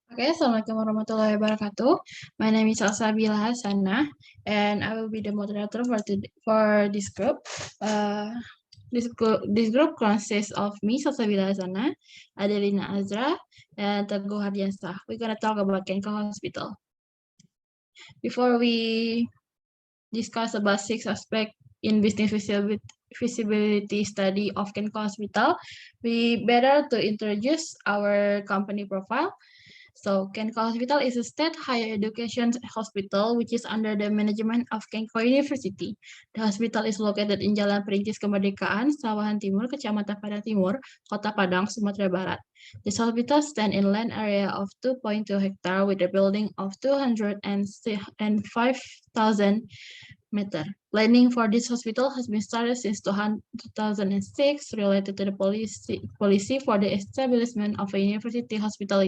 Okay, Assalamualaikum warahmatullahi wabarakatuh. My name is Salsabila Hasanah, and I will be the moderator for this group. This group consists of me, Salsabila Hasanah, Adelina Azra, and Teguh Hardiansah. We're gonna talk about Kenko Hospital. Before we discuss about 6 aspects in business feasibility study of Kenko Hospital, we better to introduce our company profile. So, Kenko Hospital is a state higher education hospital which is under the management of Kenko University. The hospital is located in Jalan Perintis Kemerdekaan, Sawahan Timur, Kecamatan Padang Timur, Kota Padang, Sumatera Barat. This hospital stands in land area of 2.2 hectare with a building of 205,000 meter. Planning for this hospital has been started since 2006 related to the policy for the establishment of a university hospital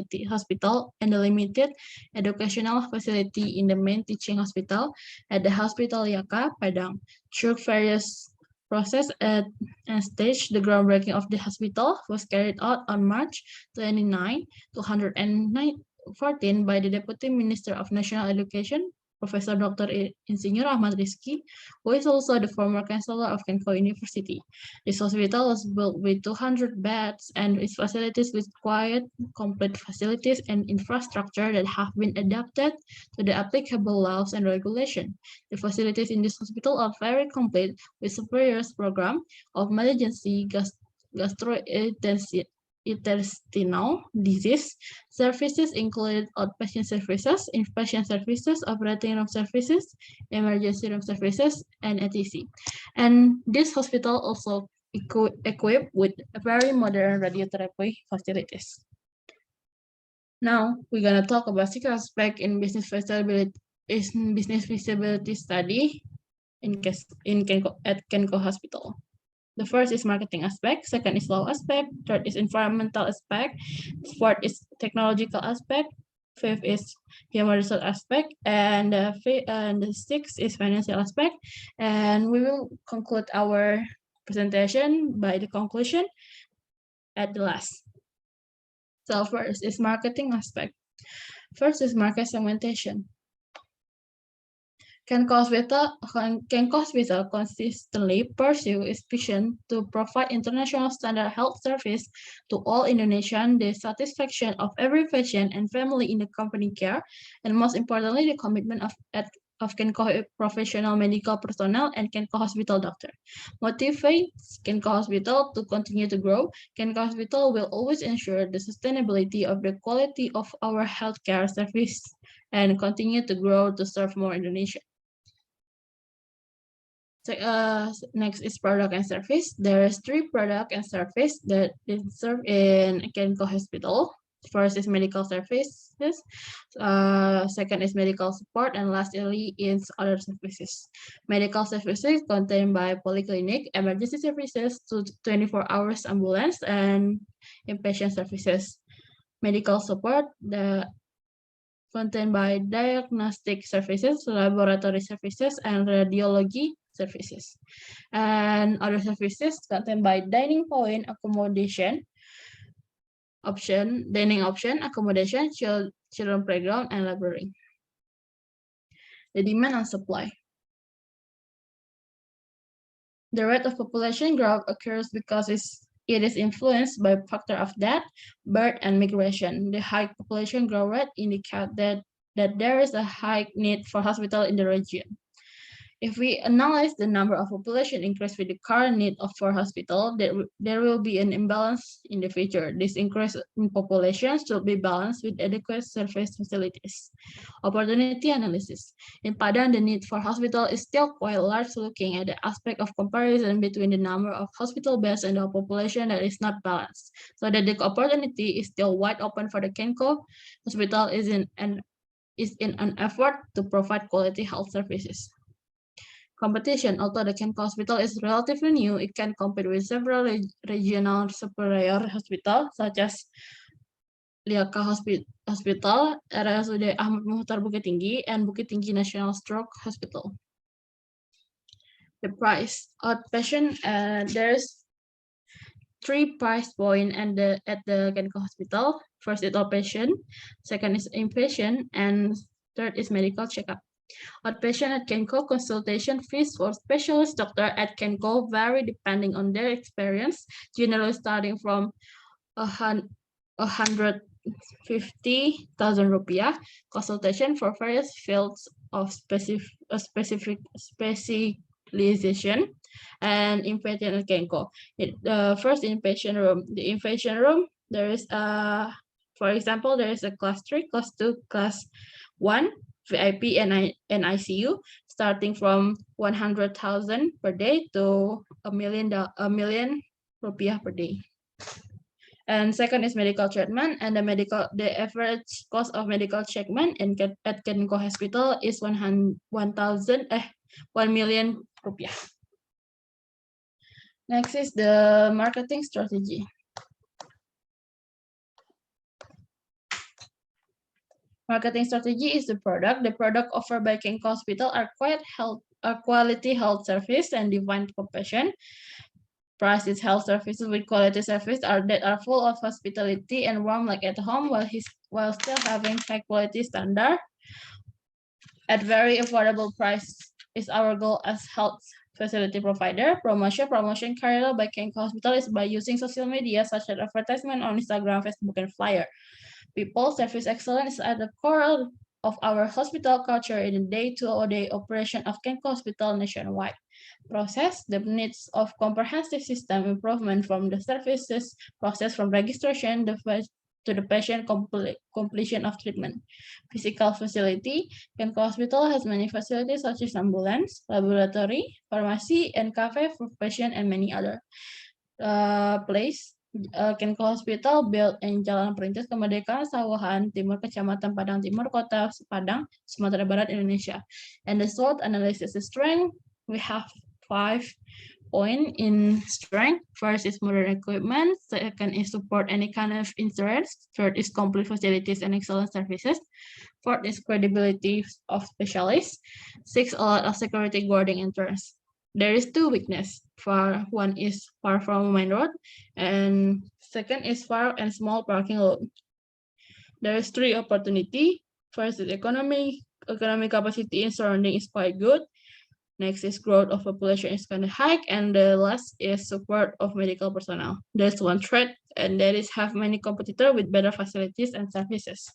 and the limited educational facility in the main teaching hospital at the Hospital Yaka, Padang. Through various process and stage, the groundbreaking of the hospital was carried out on March 29, 2014 by the Deputy Minister of National Education, Professor Dr. Insinyur Ahmad Rizky, who is also the former chancellor of Kenko University. This hospital was built with 200 beds and its facilities with quiet, complete facilities and infrastructure that have been adapted to the applicable laws and regulations. The facilities in this hospital are very complete with superior program of emergency gastrointestinal disease services included outpatient services, inpatient services, operating room services, emergency room services, and etc. And this hospital also equipped with very modern radiotherapy facilities. Now we're gonna talk about 6 aspects in business feasibility study at Kenko Hospital. The first is marketing aspect, second is law aspect, third is environmental aspect, fourth is technological aspect, fifth is human resource aspect, and the sixth is financial aspect. And we will conclude our presentation by the conclusion at the last. So first is marketing aspect. First is market segmentation. Kenko Hospital consistently pursue its vision to provide international standard health service to all Indonesians, the satisfaction of every patient and family in the company care, and most importantly, the commitment of Kenko professional medical personnel and Kenko Hospital doctor. Motivates Kenko Hospital to continue to grow. Kenko Hospital will always ensure the sustainability of the quality of our healthcare service and continue to grow to serve more Indonesians. So, next is product and service. There is 3 product and service that is served in Kenko Hospital. First is medical services, second is medical support, and lastly is other services. Medical services contained by polyclinic, emergency services, 24 hours ambulance, and inpatient services. Medical support, contained by diagnostic services, laboratory services, and radiology services. And other services contained by dining point, accommodation option, dining option, accommodation, children playground, and library. The demand and supply. The rate of population growth occurs because it is influenced by factor of death, birth, and migration. The high population growth rate indicates that there is a high need for hospital in the region. If we analyze the number of population increase with the current need for hospital, there will be an imbalance in the future. This increase in population should be balanced with adequate service facilities. Opportunity analysis. In Padang, the need for hospital is still quite large, looking at the aspect of comparison between the number of hospital beds and the population that is not balanced. So that the opportunity is still wide open for the Kenko Hospital is in an effort to provide quality health services. Competition. Although the Kenko Hospital is relatively new, it can compete with several regional superior hospitals such as Liaka Hospital, RSUD Ahmad Muhtar Bukit Tinggi, and Bukit Tinggi National Stroke Hospital. The price. Outpatient, three price point and at the Kenko Hospital. First is outpatient, second is inpatient, and third is medical checkup. Outpatient at Kenko consultation fees for specialist doctor at Kenko vary depending on their experience, generally starting from 150,000 rupiah. Consultation for various fields of specialization and inpatient at Kenko. The first inpatient room. The inpatient room, there is for example, there is a class 3, class 2, class 1, VIP and ICU, starting from 100,000 per day to a million rupiah per day. And second is medical treatment, and the average cost of medical treatment at Kenko Hospital is 1 million rupiah. Next is the marketing strategy. Marketing strategy is the product. The product offered by Kenko Hospital are quality health service and divine compassion. Prices health services with quality service that are full of hospitality and warm like at home while still having high quality standard at very affordable price is our goal as health facility provider. Promotion carried out by Kenko Hospital is by using social media such as advertisement on Instagram, Facebook, and flyer. People service excellence is at the core of our hospital culture in the day-to-day operation of Kenko Hospital nationwide. Process the needs of comprehensive system improvement from the services process from registration to the patient completion of treatment. Physical facility, Kenko Hospital has many facilities such as ambulance, laboratory, pharmacy, and cafe for patient and many other place. Kenko Hospital built in Jalan Perintis Kemerdekaan, Sawahan Timur, Kecamatan Padang Timur, Kota Padang, Sumatera Barat, Indonesia. And the SWOT analysis is strength. We have 5 points in strength. First is modern equipment. Second is support any kind of insurance. Third is complete facilities and excellent services. Fourth is credibility of specialists. 6, a lot of security guarding entrance. There is 2 weakness. One is far from main road, and second is far and small parking lot. There is 3 opportunity. First is economic capacity in surrounding is quite good. Next is growth of population is kind of high, and the last is support of medical personnel. There's 1 threat, and that is have many competitors with better facilities and services.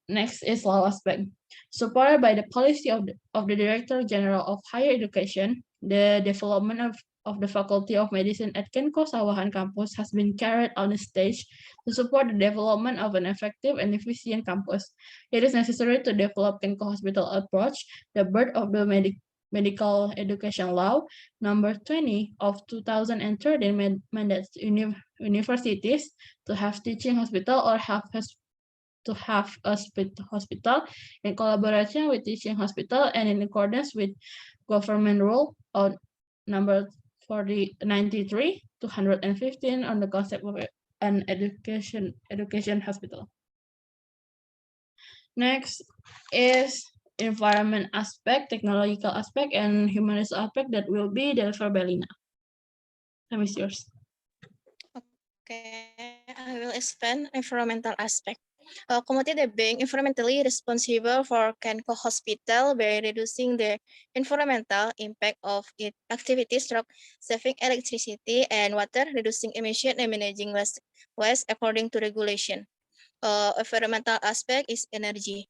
Next is law aspect. Supported by the policy of the Director General of Higher Education, the development of the Faculty of Medicine at Kenko Sawahan campus has been carried on the stage to support the development of an effective and efficient campus. It is necessary to develop Kenko Hospital approach, the birth of the Medical Education Law, number 20 of 2013 mandates universities to have teaching hospital or to have a hospital in collaboration with teaching hospital and in accordance with government rule on number 93 215 on the concept of an education hospital. Next is environment aspect, technological aspect, and humanist aspect that will be delivered by Lina. Time is yours. Okay, I will explain environmental aspect. Community being environmentally responsible for Kenko Hospital by reducing the environmental impact of its activities through saving electricity and water, reducing emission and managing waste according to regulation. Environmental aspect is energy.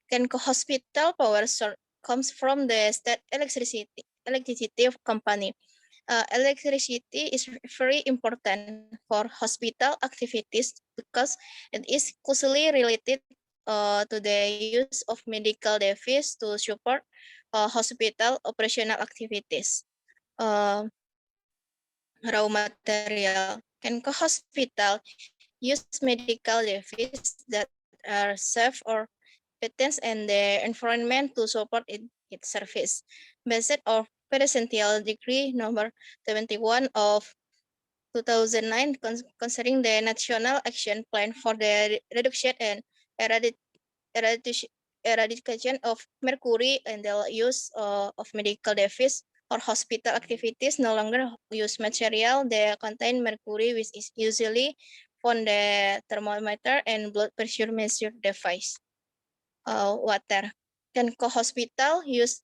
Kenko Hospital power source comes from the state electricity company. Electricity is very important for hospital activities because it is closely related to the use of medical devices to support hospital operational activities. Raw material. Kenko Hospital use medical devices that are safe or patents and the environment to support its service. Based on Presidential Decree number 71 of 2009 concerning the National Action Plan for the Reduction and Eradication of Mercury and the use of medical devices or hospital activities no longer use material that contain mercury, which is usually found the thermometer and blood pressure measure device. Water. Kenko Hospital use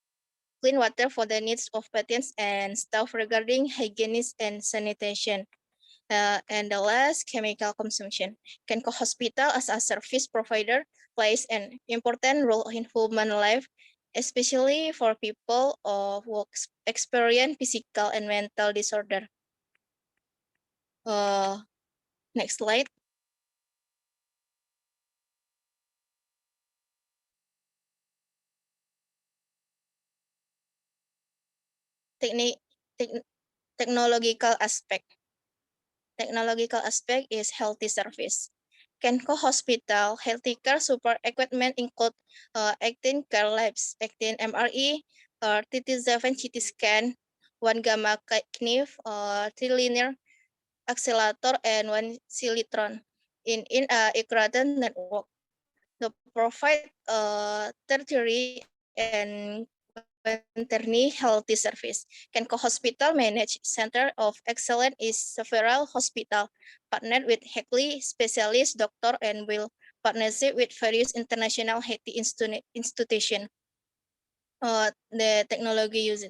clean water for the needs of patients and staff regarding hygiene and sanitation. And the last, chemical consumption. Kenko Hospital as a service provider plays an important role in human life, especially for people who experience physical and mental disorder. Next slide. Technological aspect. Technological aspect is healthy service. Kenko Hospital healthy care support equipment include 18 care labs, 18 MRE, 37 CT scan, 1 gamma knife, 3 linear accelerator, and 1 Cylitron in a integrated network. The provide tertiary and quaternary healthy service. Kenko Hospital manage center of excellence is several hospital partnered with Heckley specialist doctor and will partnership with various international healthy institution. The technology used.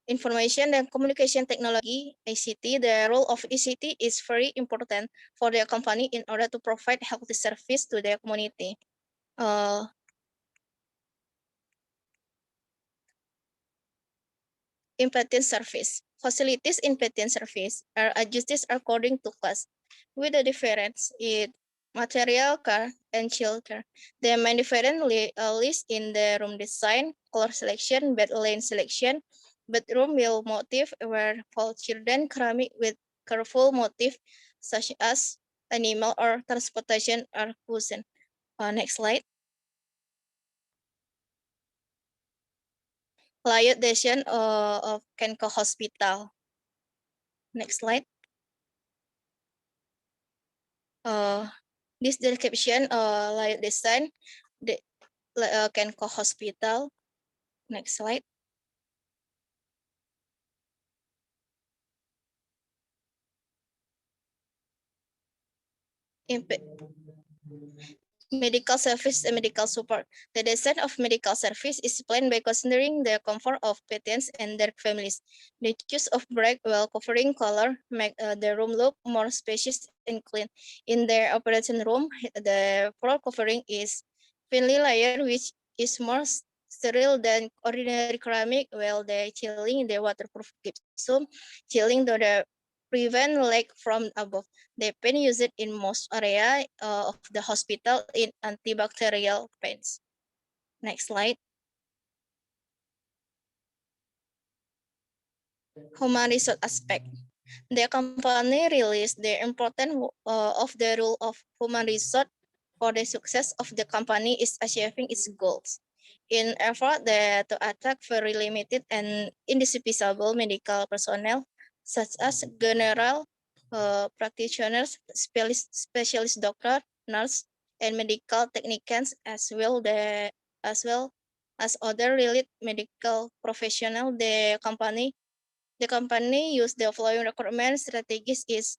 Information and communication technology, ICT, the role of ICT is very important for the company in order to provide healthy service to the community. Impatient service. Facilities in patent service are adjusted according to class, with the difference in material, car, and shelter. The main difference lies in the room design, color selection, bed lane selection, bedroom will motif where for children ceramic with colorful motif such as animal or transportation are chosen. Next slide. Layout design of Kenko Hospital. Next slide. This description layout design the Kenko Hospital. Next slide. Medical service and medical support. The design of medical service is planned by considering the comfort of patients and their families. The choice of bright, well-covering color make the room look more spacious and clean. In their operation room, the floor covering is thinly layered, which is more sterile than ordinary ceramic, while the chilling the waterproof gypsum, chilling the prevent leak from above. They pen used in most area of the hospital in antibacterial paints. Next slide. Human resource aspect. The company released the importance of the role of human resource for the success of the company is achieving its goals. In effort to attract very limited and indispensable medical personnel, such as general practitioners, specialist doctor, nurse, and medical technicians, as well as other related medical professionals. The company used the following recruitment strategies: is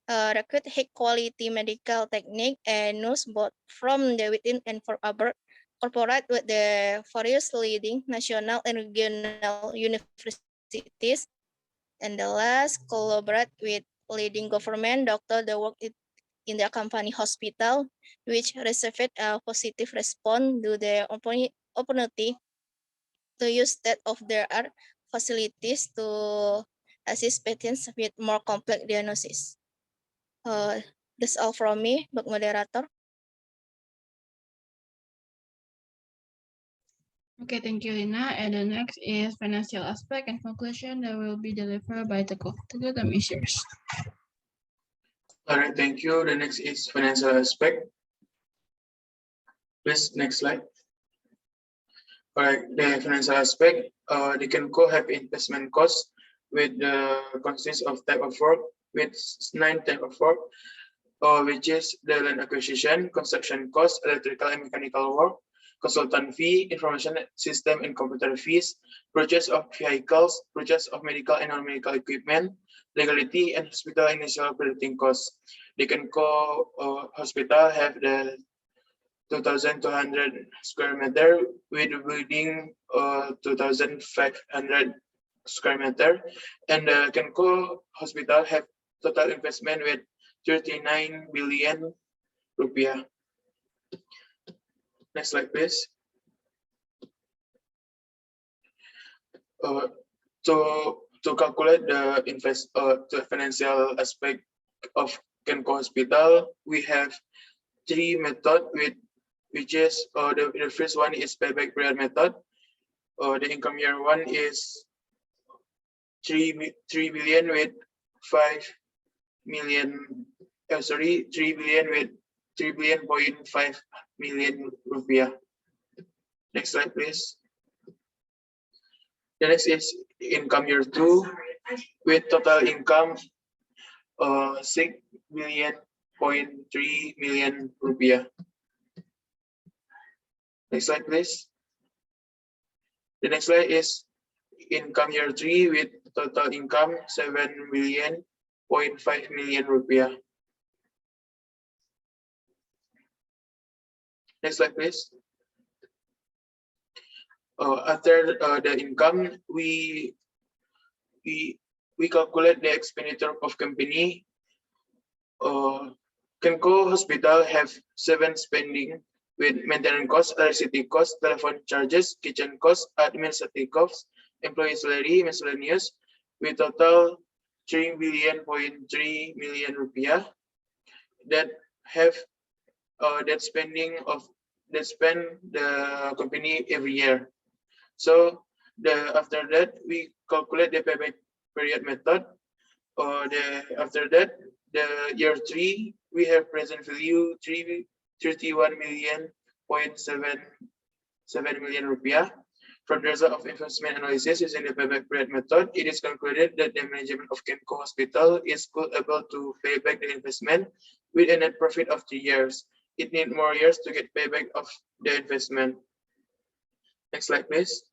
recruit high quality medical technique and nurse both from the within and from abroad, cooperate with the various leading national and regional universities, and the last, collaborate with leading government doctor that work in the company hospital, which received a positive response to the opportunity to use state-of-the-art facilities to assist patients with more complex diagnosis. That's all from me, Mbak Moderator. Okay, thank you, Lina. And the next is financial aspect and conclusion that will be delivered by Teguh. Teguh, the measures. All right, thank you. The next is financial aspect. Please, next slide. All right, the financial aspect, they can have investment costs with the consists of type of work with 9 type of work, which is the land acquisition, construction cost, electrical and mechanical work, consultant fee, information system and computer fees, purchase of vehicles, purchase of medical and non-medical equipment, legality, and hospital initial operating costs. The Kenko hospital have the 2,200 square meter with building 2,500 square meter, and the Kenko hospital have total investment with 39 billion rupiah. Next slide, please. To calculate the the financial aspect of Kenko hospital, we have three methods which is the first one is payback period method. The income year one is 3 billion with 5 million. 3 billion with 3.5 billion rupiah. Next slide, please. The next is income year two with total income 6 billion.3 million rupiah. Next slide, please. The next slide is income year three with total income 7 billion.5 million rupiah. Next slide, please. After the income, we calculate the expenditure of company. Kenko hospital have 7 spending with maintenance costs, electricity costs, telephone charges, kitchen costs, administrative costs, employee salary, miscellaneous, with total 3 billion.3 million rupiah that have that spend the company every year. So after that we calculate the payback period method. After that, the year three we have present value 31 million rupiah. From the result of investment analysis using the payback period method, it is concluded that the management of Kenko Hospital is able to pay back the investment with a net profit of 3 years. It needs more years to get payback of the investment. Next slide, please.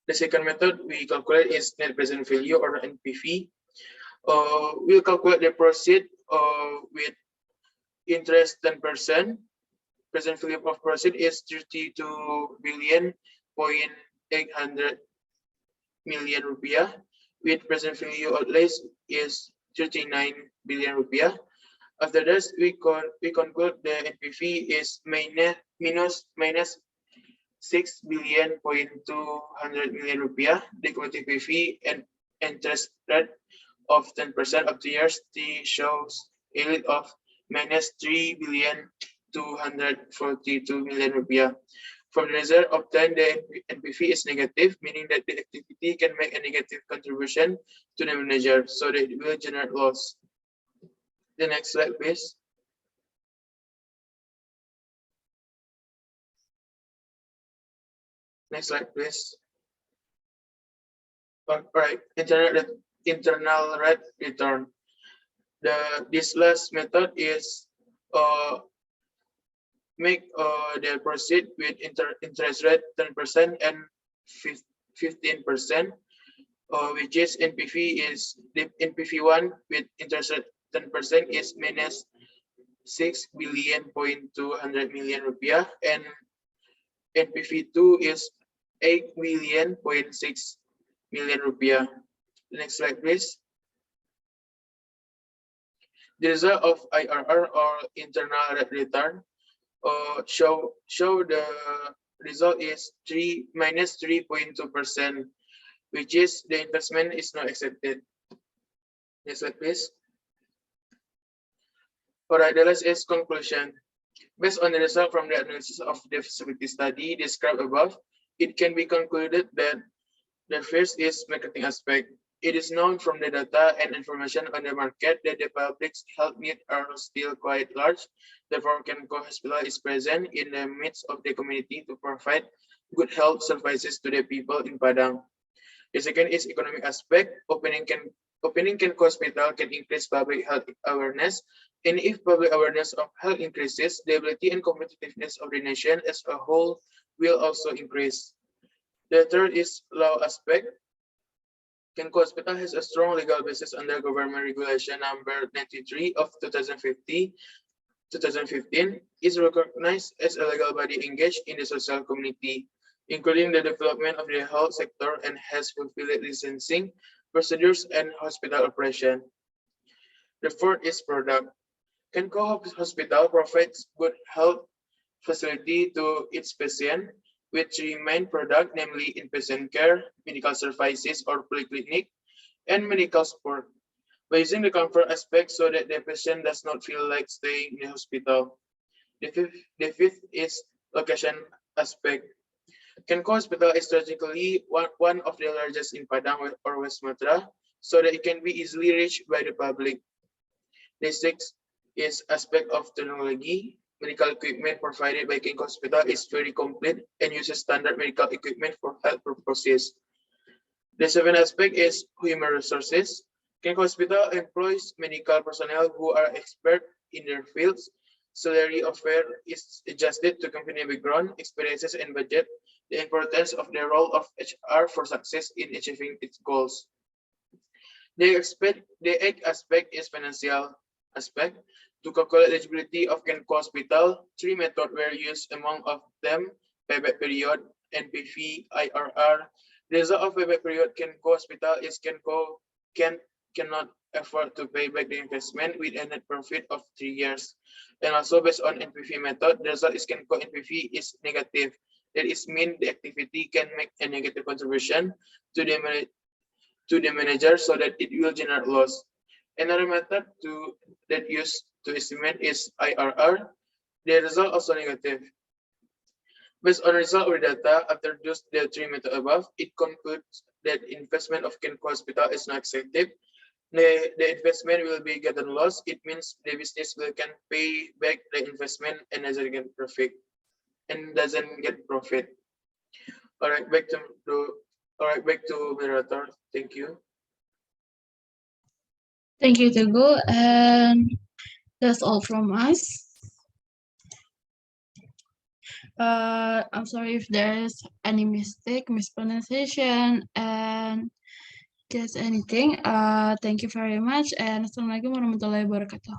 The second method we calculate is net present value or NPV. We'll calculate the proceed with interest 10%. Present value of proceed is 32 billion.800 million rupiah. With present value outlays is 39 billion rupiah. After this, we conclude the NPV is minus 6 billion.200 million rupiah. The cumulative PV and interest rate of 10% of the years T shows a yield of minus 3 billion.242 million rupiah. From the result obtained, the NPV is negative, meaning that the activity can make a negative contribution to the manager, so that it will generate loss. The next slide, please. Next slide, please. All right, internal rate return. This last method is make the proceed with interest rate 10% and 15%, which is NPV is the NPV1 with interest rate 10% is minus 6 billion.200 million rupiah, and NPV2 is 8 billion.6 million rupiah. Next slide, please. The result of IRR or internal rate return show the result is minus 3.2%, which is the investment is not accepted. Next slide, please. All right, the last is conclusion. Based on the result from the analysis of the feasibility study described above, it can be concluded that the first is marketing aspect. It is known from the data and information on the market that the public's health needs are still quite large. Therefore, Kenko Hospital is present in the midst of the community to provide good health services to the people in Padang. The second is economic aspect. Opening Opening Kenko Hospital can increase public health awareness, and if public awareness of health increases, the ability and competitiveness of the nation as a whole will also increase. The third is law aspect. Kenko Hospital has a strong legal basis under Government Regulation Number 93 of 2015, is recognized as a legal body engaged in the social community, including the development of the health sector, and has fulfilled licensing procedures and hospital operation. The fourth is product. Kenko Hospital provides good health facility to its patient with three main products, namely inpatient care, medical services or polyclinic, and medical support. By using the comfort aspect so that the patient does not feel like staying in the hospital. The fifth is location aspect. Kenko Hospital is strategically one of the largest in Padang or West Sumatra, so that it can be easily reached by the public. The sixth is aspect of technology. Medical equipment provided by Kenko Hospital is very complete and uses standard medical equipment for health purposes. The seventh aspect is human resources. Kenko Hospital employs medical personnel who are expert in their fields. Salary offer is adjusted to company background, experiences, and budget. The importance of the role of HR for success in achieving its goals. The eighth aspect is financial aspect. To calculate eligibility of Kenko Hospital, three methods were used, among of them payback period, NPV, IRR. The result of payback period Kenko Hospital is Kenko cannot afford to pay back the investment with a net profit of 3 years. And also based on NPV method, the result is Kenko NPV is negative. That is mean the activity can make a negative contribution to the manager so that it will generate loss. Another method that used to estimate is IRR. The result also negative. Based on result of the data, after those the three methods above, it concludes that investment of Kenko Hospital is not effective. The investment will be getting loss. It means the business can pay back the investment and doesn't get profit. All right, back to moderator. Thank you. Thank you, Teguh, and that's all from us. I'm sorry if there's any mistake, mispronunciation, and just anything. Thank you very much, and Assalamualaikum warahmatullahi wabarakatuh.